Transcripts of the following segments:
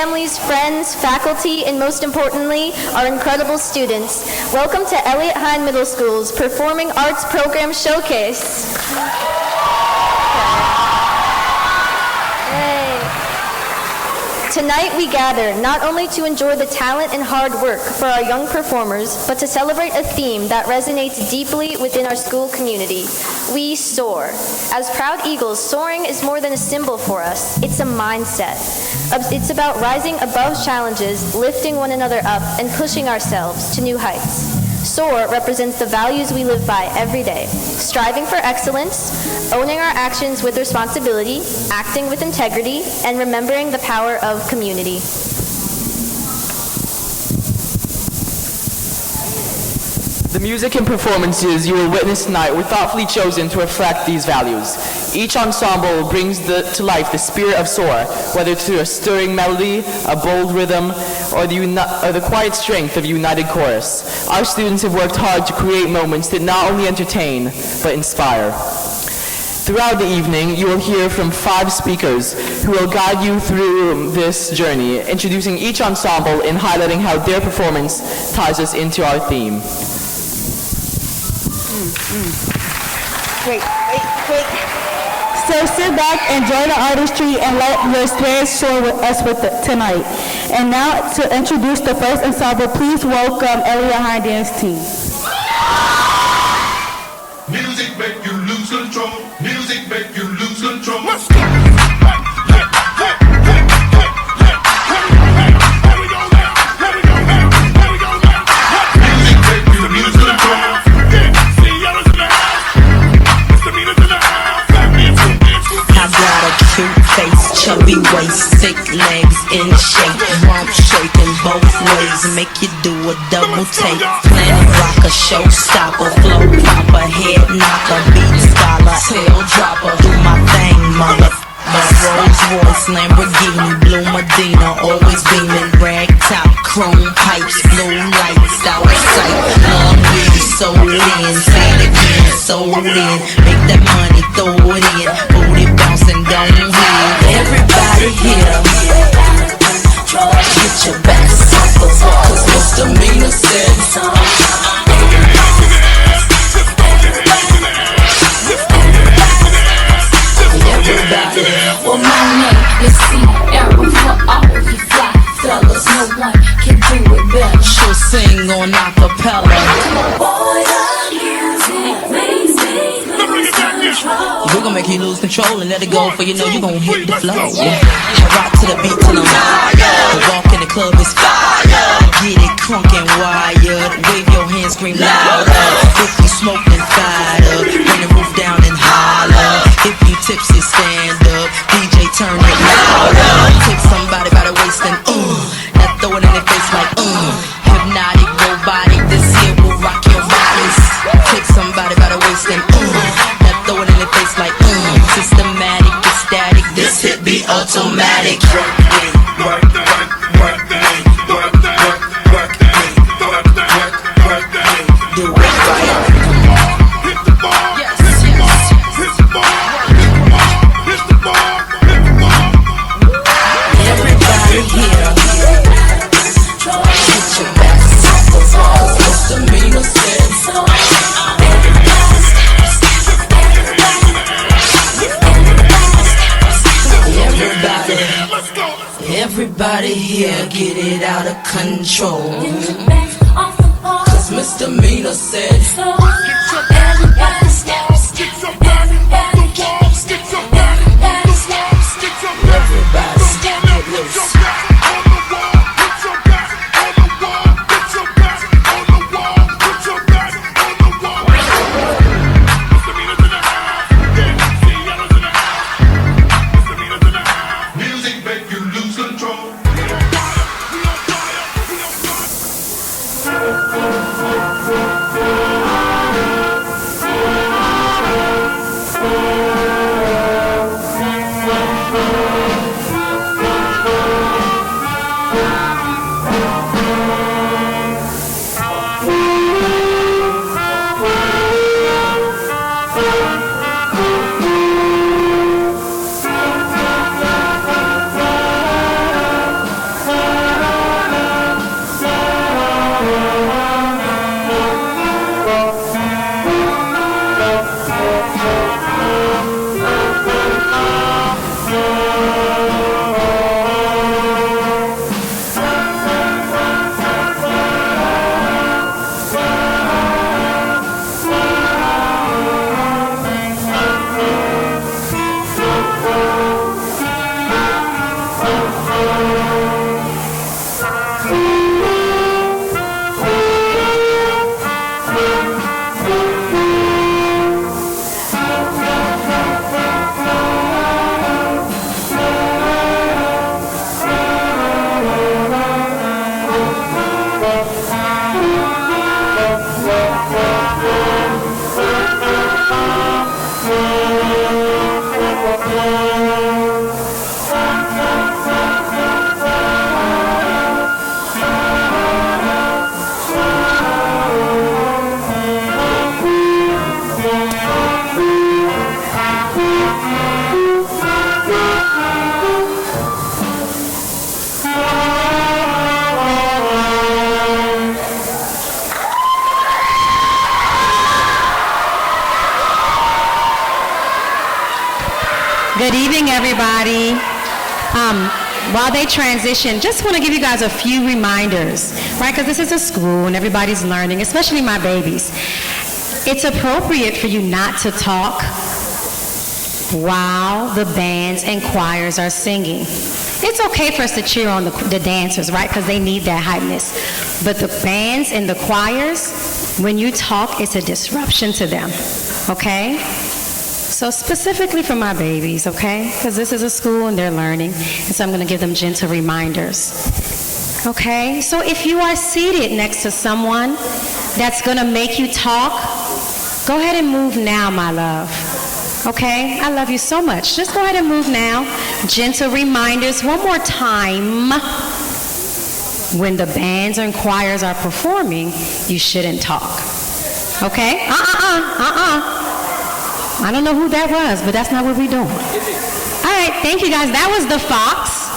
families, friends, faculty, and most importantly, our incredible students. Welcome to Eliot Hine Middle School's Performing Arts Program Showcase. Tonight we gather not only to enjoy the talent and hard work for our young performers, but to celebrate a theme that resonates deeply within our school community. We soar. As proud eagles, soaring is more than a symbol for us. It's a mindset. It's about rising above challenges, lifting one another up, and pushing ourselves to new heights. Soar represents the values we live by every day, striving for excellence, owning our actions with responsibility, acting with integrity, and remembering the power of community. The music and performances you will witness tonight were thoughtfully chosen to reflect these values. Each ensemble brings to life the spirit of Soar, whether through a stirring melody, a bold rhythm, or the quiet strength of a united chorus. Our students have worked hard to create moments that not only entertain, but inspire. Throughout the evening, you will hear from 5 speakers who will guide you through this journey, introducing each ensemble and highlighting how their performance ties us into our theme. Great. So sit back, enjoy the artistry, and let your spirits soar with us tonight. And now, to introduce the first ensemble, please welcome Eliot Hine Dance Team. Music make you lose control. Music make you lose control. Chubby waist, thick legs in shape, rump shaking both ways, make you do a double take. Planet rocker, showstopper, flow popper, head knocker, beat scholar, tail dropper. Do my thing, mother. Rolls Royce, Lamborghini, Blue Medina, always beaming, rag top, chrome pipes, blue lights, out of sight. Long weed, sold in, say it again, sold in. Make that money, throw it in, booty bouncing, don't hit. Everybody here, get your best up, cause misdemeanor said so. Everybody, well, my name is Sierra for all you fly fellas. No one can do it better. She'll sing on acapella. Boy, the music makes me lose control. We're gonna make you lose control and let it go, for you know you're gonna hit the flow. I rock to the beat till I'm wired. The walk in the club is fire. Get it crunk and wired. Wave your hands, scream louder. If you smoke, then fired up. Bring the roof down and holler. If you tipsy, stand up. DJ, turn it louder. Take somebody by the waist and now throw it in their face like hypnotic, robotic. This here will rock your bodies. Take somebody by the waist and now throw it in their face like systematic, ecstatic. This hit be automatic. Do it right. Everybody here get it out of control. Cause misdemeanor said so. Everybody step, everybody get loose. Music make you lose control. Good evening, everybody. While they transition, just want to give you guys a few reminders, right? Because this is a school and everybody's learning, especially my babies. It's appropriate for you not to talk while the bands and choirs are singing. It's okay for us to cheer on the dancers, right? Because they need that hypeness. But the bands and the choirs, when you talk, it's a disruption to them, okay? So specifically for my babies, okay? Because this is a school and they're learning, and so I'm going to give them gentle reminders. Okay? So if you are seated next to someone that's going to make you talk, go ahead and move now, my love. Okay? I love you so much. Just go ahead and move now. Gentle reminders. One more time. When the bands and choirs are performing, you shouldn't talk. Okay? I don't know who that was, but that's not what we're doing. All right, thank you guys. That was the Fox.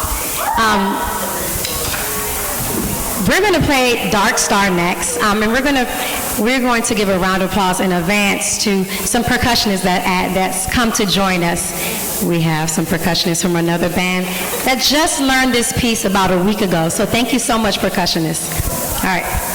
We're going to play Dark Star next, and we're going to give a round of applause in advance to some percussionists that's come to join us. We have some percussionists from another band that just learned this piece about a week ago. So thank you so much, percussionists. All right.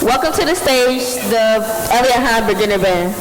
Welcome to the stage, the Eliot Hine Beginner Band.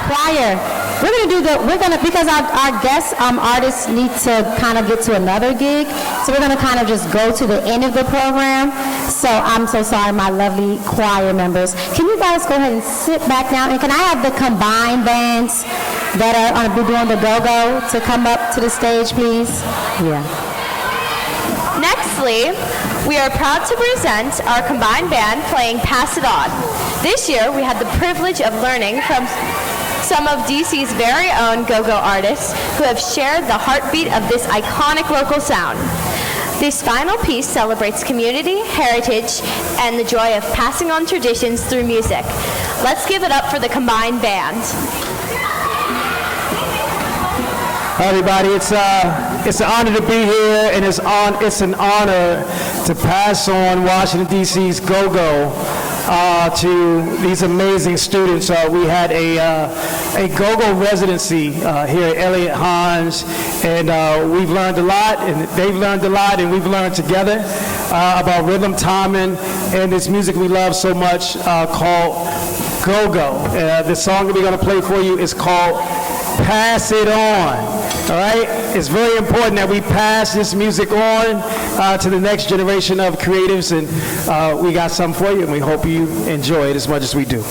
Choir. Because our guest artists need to kind of get to another gig, so we're gonna kind of just go to the end of the program. So I'm so sorry, my lovely choir members. Can you guys go ahead and sit back now? And can I have the combined bands that are gonna be doing the go-go to come up to the stage, please? Yeah. Nextly, we are proud to present our combined band playing Pass It On. This year, we had the privilege of learning from some of DC's very own go-go artists who have shared the heartbeat of this iconic local sound. This final piece celebrates community, heritage, and the joy of passing on traditions through music. Let's give it up for the combined band. Hi, everybody. It's an honor to be here, and it's an honor to pass on Washington, D.C.'s go-go to these amazing students. We had a go-go residency here at Eliot Hine, and we've learned a lot, and they've learned a lot, and we've learned together about rhythm, timing, and this music we love so much called go-go. The song that we're going to play for you is called Pass It On. All right? It's very important that we pass this music on to the next generation of creatives, and we got something for you, and we hope you enjoy it as much as we do.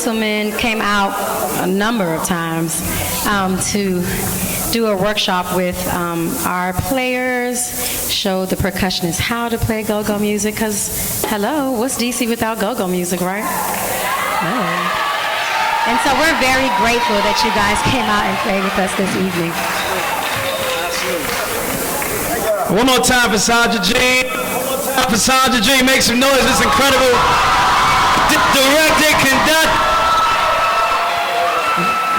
councilman came out a number of times to do a workshop with our players, show the percussionists how to play go-go music, because, hello, what's DC without go-go music, right? No. And so we're very grateful that you guys came out and played with us this evening. One more time for Sandra Jean. One more time for Sandra Jean. Make some noise. This incredible director, conductor.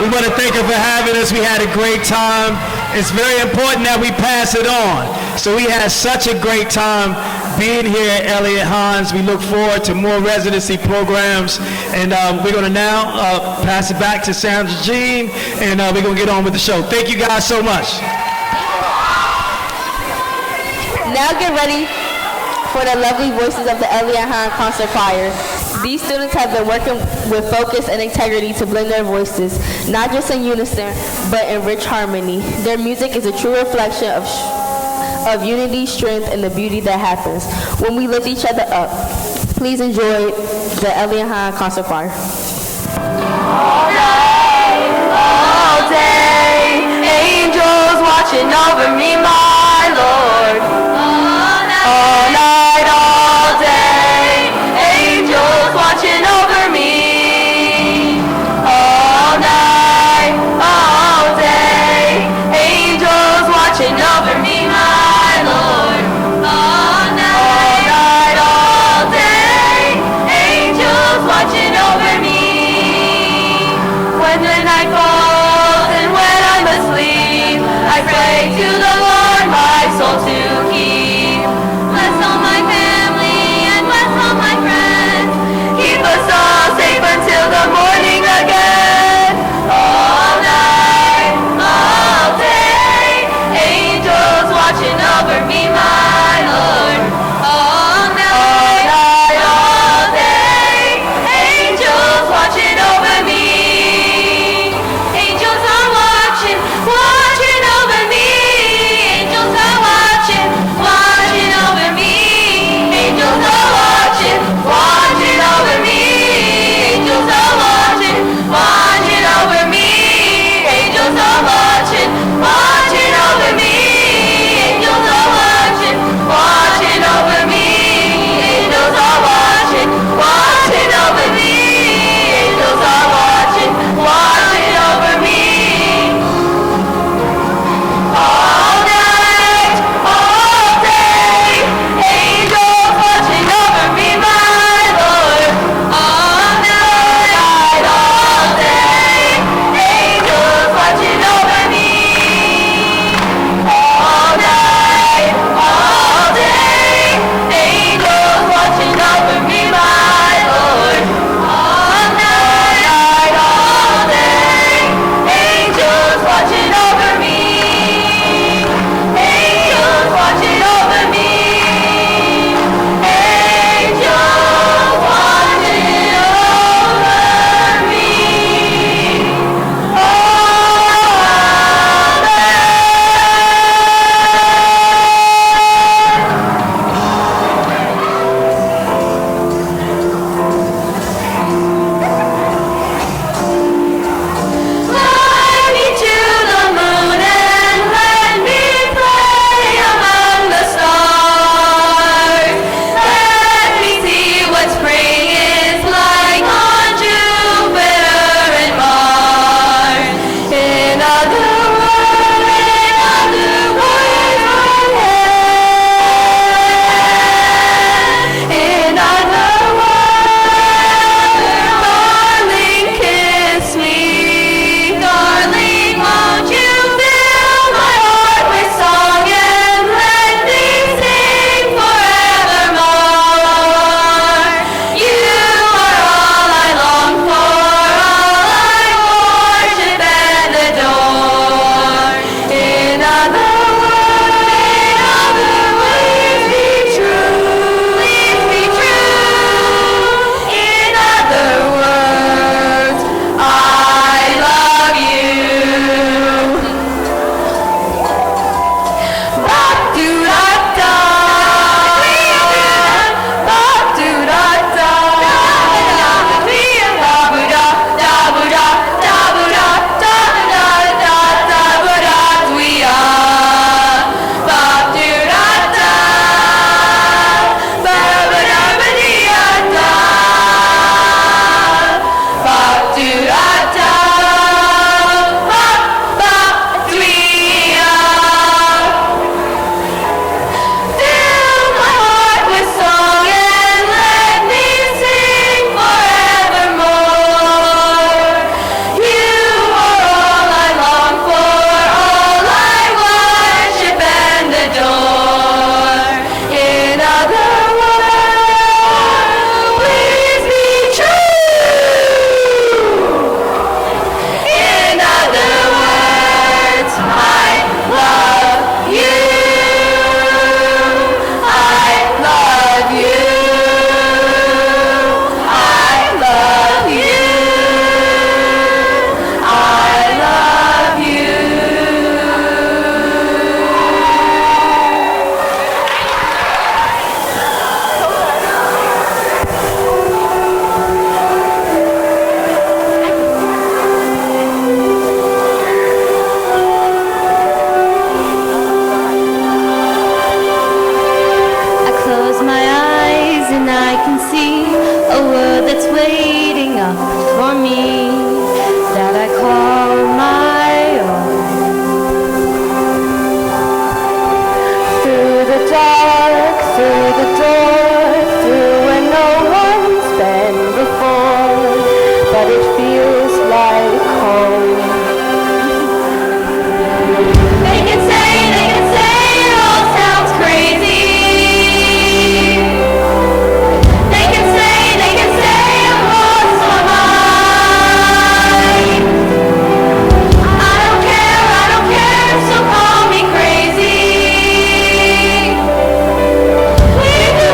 We want to thank her for having us. We had a great time. It's very important that we pass it on. So we had such a great time being here at Eliot Hine. We look forward to more residency programs. And we're going to now pass it back to Sandra Jean, and we're going to get on with the show. Thank you guys so much. Now get ready for the lovely voices of the Eliot Hine Concert Choir. These students have been working with focus and integrity to blend their voices, not just in unison, but in rich harmony. Their music is a true reflection of unity, strength, and the beauty that happens when we lift each other up. Please enjoy the Eliot Hine Concert Choir. All night, all day, angels watching over me, my Lord. All night, all day, angels watching over me. All night, all day, angels watching over me, my Lord. All night, all day, angels watching over me. When the night falls and when I'm asleep, I pray to the Lord, my soul to keep. close my eyes and I can see a world that's waiting up for me that I call my own. Through the dark, through the door, through where no one's been before, but it feels like home. They can say it all sounds crazy. They can say I've lost my mind. I don't care, so call me crazy. We do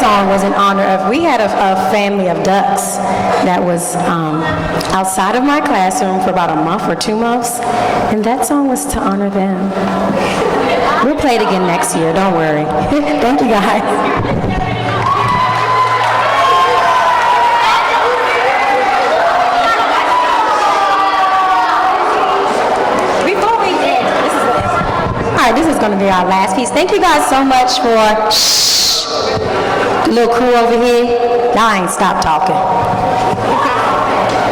song was in honor of, we had a family of ducks that was outside of my classroom for about a month or 2 months, and that song was to honor them. We'll play it again next year, don't worry. Thank you, guys. All right, this is going to be our last piece. Thank you guys so much for, shh, the little crew over here. Y'all ain't stop talking.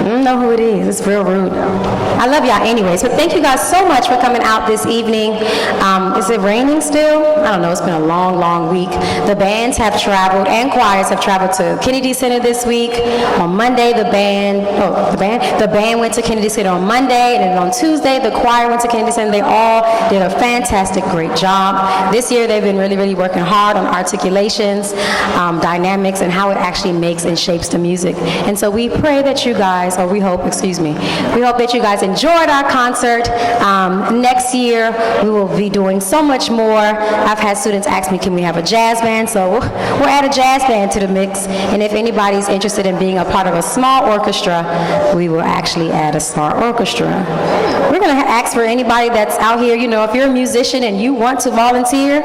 I don't know who it is. It's real rude, though. I love y'all anyways, but thank you guys so much for coming out this evening. Is it raining still? I don't know. It's been a long, long week. The bands have traveled and choirs have traveled to Kennedy Center this week. On Monday, the band went to Kennedy Center on Monday, and then on Tuesday, the choir went to Kennedy Center. They all did a fantastic, great job. This year, they've been really, really working hard on articulations, dynamics, and how it actually makes and shapes the music. And so we pray that you guys, or we hope that you guys enjoyed our concert. Next year, we will be doing so much more. I've had students ask me, can we have a jazz band? So we'll add a jazz band to the mix. And if anybody's interested in being a part of a small orchestra, we will actually add a small orchestra. We're going to ask for anybody that's out here, if you're a musician and you want to volunteer,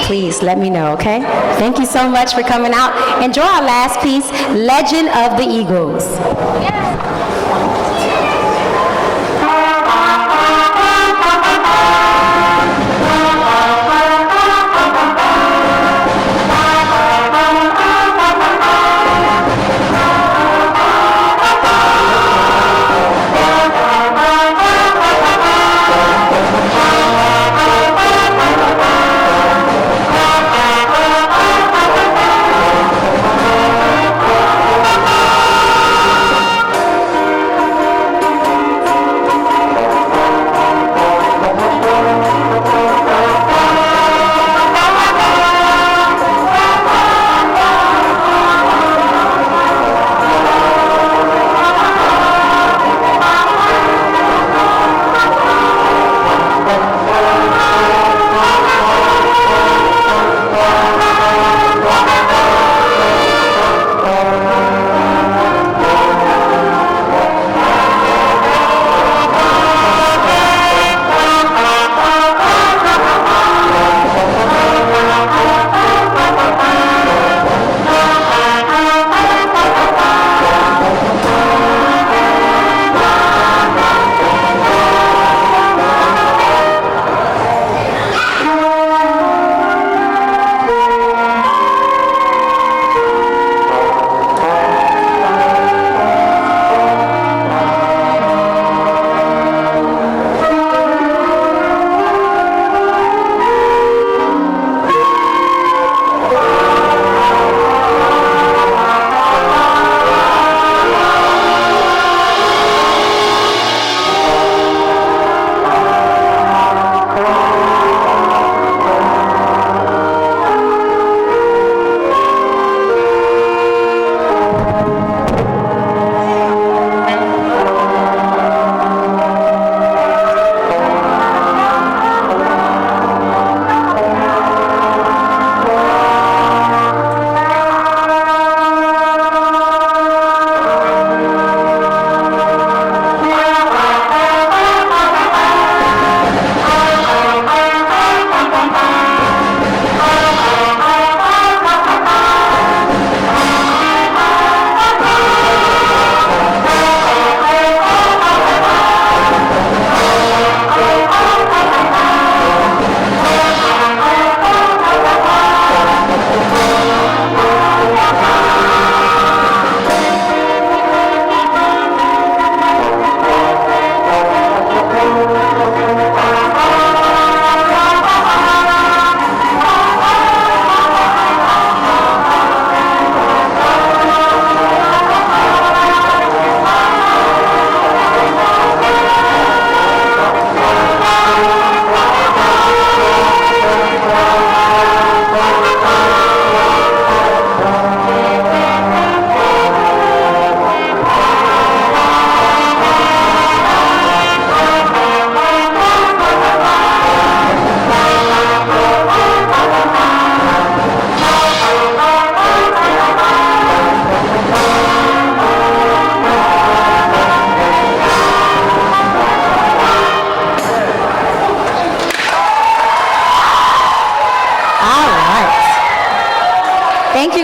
please let me know, okay? Thank you so much for coming out. Enjoy our last piece, Legend of the Eagles.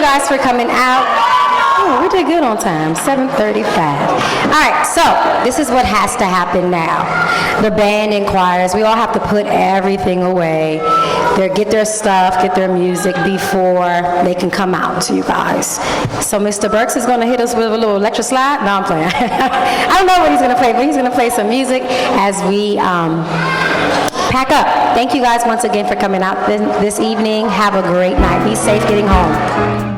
guys for coming out. Oh, we did good on time, 7:35. All right, so this is what has to happen now. The band and choirs, we all have to put everything away. Get their stuff, get their music before they can come out to you guys. So Mr. Burks is going to hit us with a little electric slide. No, I'm playing. I don't know what he's going to play, but he's going to play some music as we pack up. Thank you guys once again for coming out this evening. Have a great night. Be safe getting home.